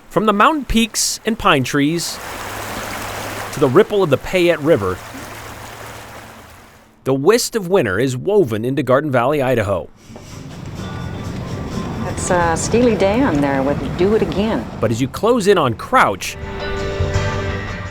From the mountain peaks and pine trees to the ripple of the Payette River, the whist of winter is woven into Garden Valley, Idaho. It's a steely day on there with Do It Again. But as you close in on Crouch,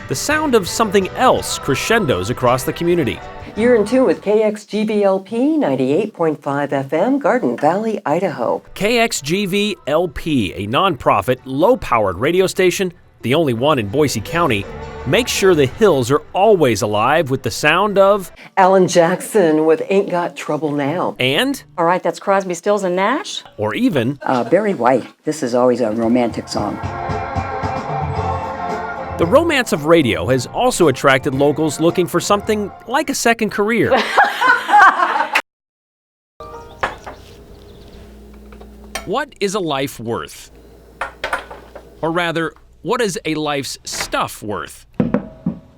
the sound of something else crescendos across the community. You're in tune with KXGVLP 98.5 FM, Garden Valley, Idaho. KXGVLP, a nonprofit, low-powered radio station, the only one in Boise County, makes sure the hills are always alive with the sound of Alan Jackson with Ain't Got Trouble Now. And All right, that's Crosby, Stills, and Nash. or even Barry White. This is always a romantic song. the romance of radio has also attracted locals looking for something like a second career. What is a life worth? Or rather, what is a life's stuff worth?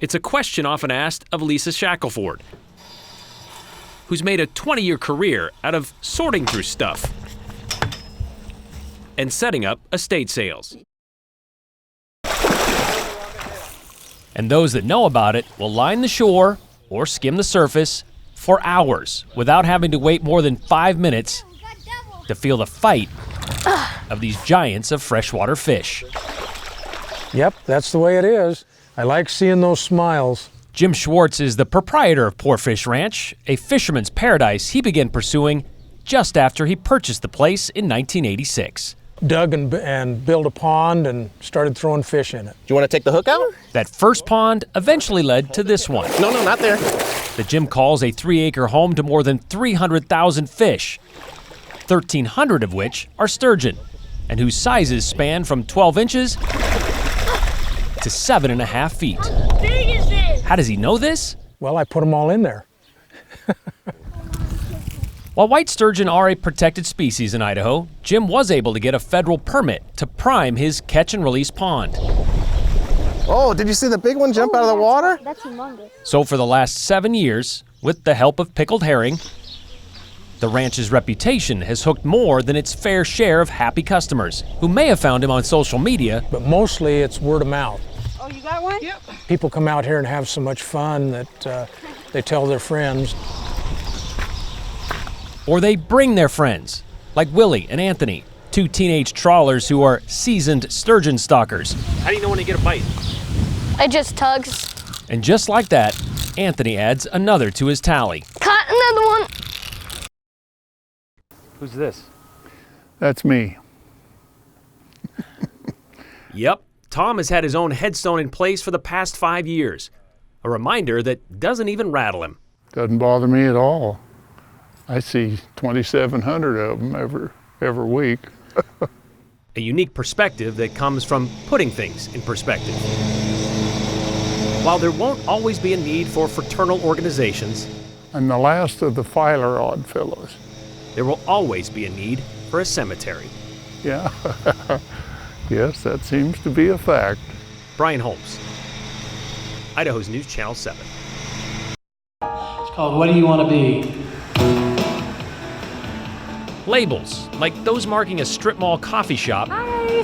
It's a question often asked of Lisa Shackelford, who's made a 20-year career out of sorting through stuff and setting up estate sales. And those that know about it will line the shore or skim the surface for hours without having to wait more than 5 minutes to feel the fight of these giants of freshwater fish. Yep, that's the way it is. I like seeing those smiles. Jim Schwartz is the proprietor of Poor Fish Ranch, a fisherman's paradise he began pursuing just after he purchased the place in 1986. Dug and built a pond and started throwing fish in it. Do you want to take the hook out? That first pond eventually led to this one, No, not there. that Jim calls a 3-acre home to more than 300,000 fish, 1,300 of which are sturgeon, and whose sizes span from 12 inches to 7.5 feet. How big is this? How does he know this? Well, I put them all in there. While white sturgeon are a protected species in Idaho, Jim was able to get a federal permit to prime his catch-and-release pond. Oh, did you see the big one jump out of the water? That's humongous. So for the last 7 years, with the help of pickled herring, the ranch's reputation has hooked more than its fair share of happy customers who may have found him on social media. But mostly it's word of mouth. Oh, you got one? Yep. People come out here and have so much fun that they tell their friends. Or they bring their friends, like Willie and Anthony, 2 teenage trawlers who are seasoned sturgeon stalkers. How do you know when to get a bite? It just tugs. And just like that, Anthony adds another to his tally. Caught another one. Who's this? That's me. Yep, Tom has had his own headstone in place for the past 5 years. A reminder that doesn't even rattle him. Doesn't bother me at all. I see 2,700 of them every week. A unique perspective that comes from putting things in perspective. While there won't always be a need for fraternal organizations, I'm the last of the Filer Oddfellows. there will always be a need for a cemetery. Yeah. Yes, that seems to be a fact. Brian Holmes, Idaho's News Channel 7. It's called What Do You Want to Be? Labels, like those marking a strip mall coffee shop,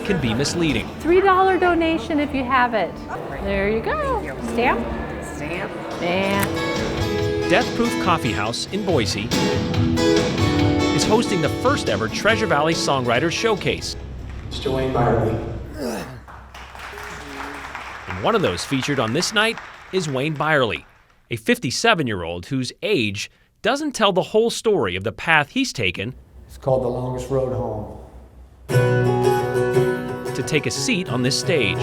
can be misleading. $3 donation if you have it. There you go. Stamp? Stamp. And Death Proof Coffee House in Boise is hosting the first ever Treasure Valley Songwriters Showcase. Mr. Wayne Byerly. And one of those featured on this night is Wayne Byerly, a 57-year-old whose age doesn't tell the whole story of the path he's taken It's called The Longest Road Home. to take a seat on this stage.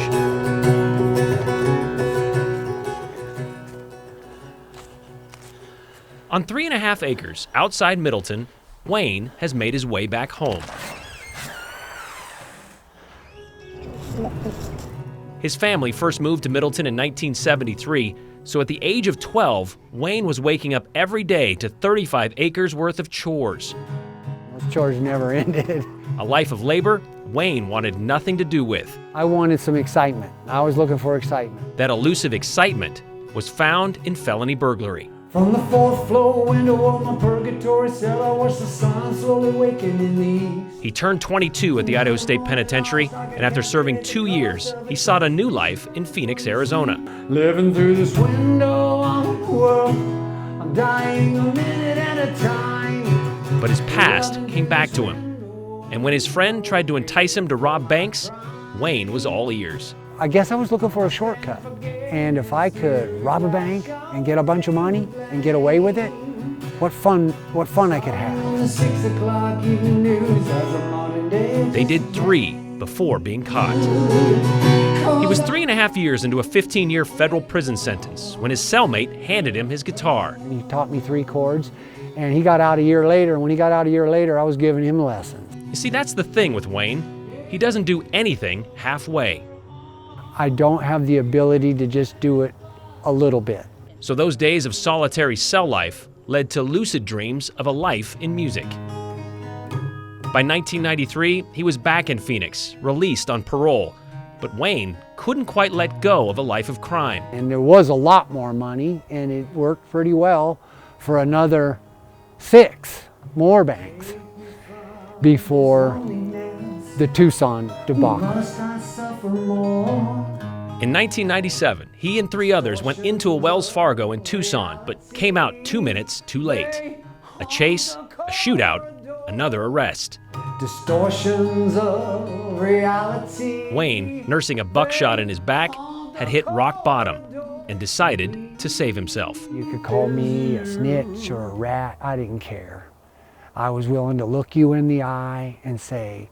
On 3.5 acres outside Middleton, Wayne has made his way back home. His family first moved to Middleton in 1973, so at the age of 12, Wayne was waking up every day to 35 acres worth of chores. Those chores never ended. A life of labor Wayne wanted nothing to do with. I wanted some excitement. I was looking for excitement. That elusive excitement was found in felony burglary. From the fourth floor window of my purgatory cell, I watched the sun slowly waking in the east. He turned 22 at the Idaho State Penitentiary, and after serving 2 years, he sought a new life in Phoenix, Arizona. Living through this window on the world, I'm dying a minute at a time. But his past came back to him. And when his friend tried to entice him to rob banks, Wayne was all ears. I guess I was looking for a shortcut. And if I could rob a bank and get a bunch of money and get away with it, what fun I could have. 6 o'clock evening news as a modern day. They did 3 before being caught. He was 3.5 years into a 15-year federal prison sentence when his cellmate handed him his guitar. He taught me 3 chords, and he got out a year later. And when he got out a year later, I was giving him lessons. You see, that's the thing with Wayne. He doesn't do anything halfway. I don't have the ability to just do it a little bit. So those days of solitary cell life led to lucid dreams of a life in music. By 1993, he was back in Phoenix, released on parole. But Wayne couldn't quite let go of a life of crime. And there was a lot more money, and it worked pretty well for another 6 more banks before the Tucson debacle. In 1997, he and 3 others went into a Wells Fargo in Tucson, but came out 2 minutes too late. A chase, a shootout, another arrest. Distortions of reality. Wayne, nursing a buckshot in his back, had hit rock bottom and decided to save himself. You could call me a snitch or a rat, I didn't care. I was willing to look you in the eye and say,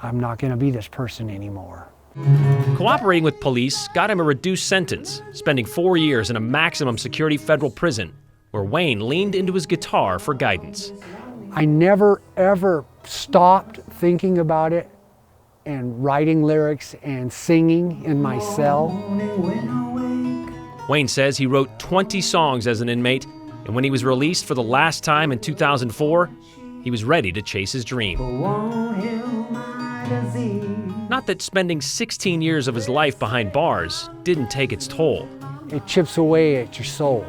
I'm not going to be this person anymore. Cooperating with police got him a reduced sentence, spending 4 years in a maximum security federal prison, where Wayne leaned into his guitar for guidance. I never, ever stopped thinking about it and writing lyrics and singing in my cell. Wayne says he wrote 20 songs as an inmate, and when he was released for the last time in 2004, he was ready to chase his dream. Not that spending 16 years of his life behind bars didn't take its toll. It chips away at your soul.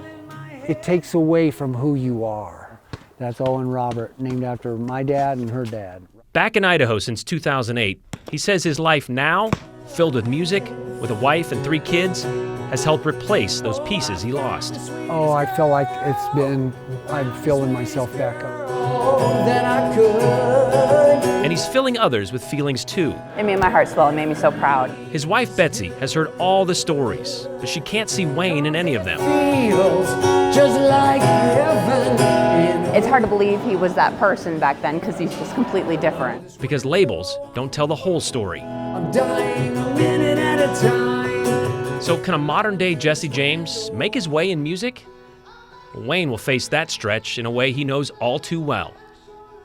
It takes away from who you are. That's Owen Robert, named after my dad and her dad. Back in Idaho since 2008, he says his life now, filled with music, with a wife and 3 kids, has helped replace those pieces he lost. Oh, I feel like I'm filling myself back up. And he's filling others with feelings too. It made my heart swell. It made me so proud. His wife Betsy has heard all the stories, but she can't see Wayne in any of them. It's hard to believe he was that person back then because he's just completely different. Because labels don't tell the whole story. I'm dying a minute at a time. So can a modern-day Jesse James make his way in music? Wayne will face that stretch in a way he knows all too well.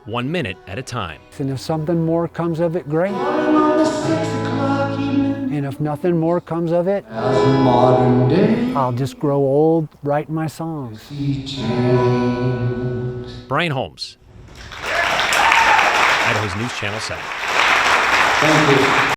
1 minute at a time. And if something more comes of it, great. And if nothing more comes of it, I'll just grow old writing my songs. Brian Holmes, Idaho's News Channel 7.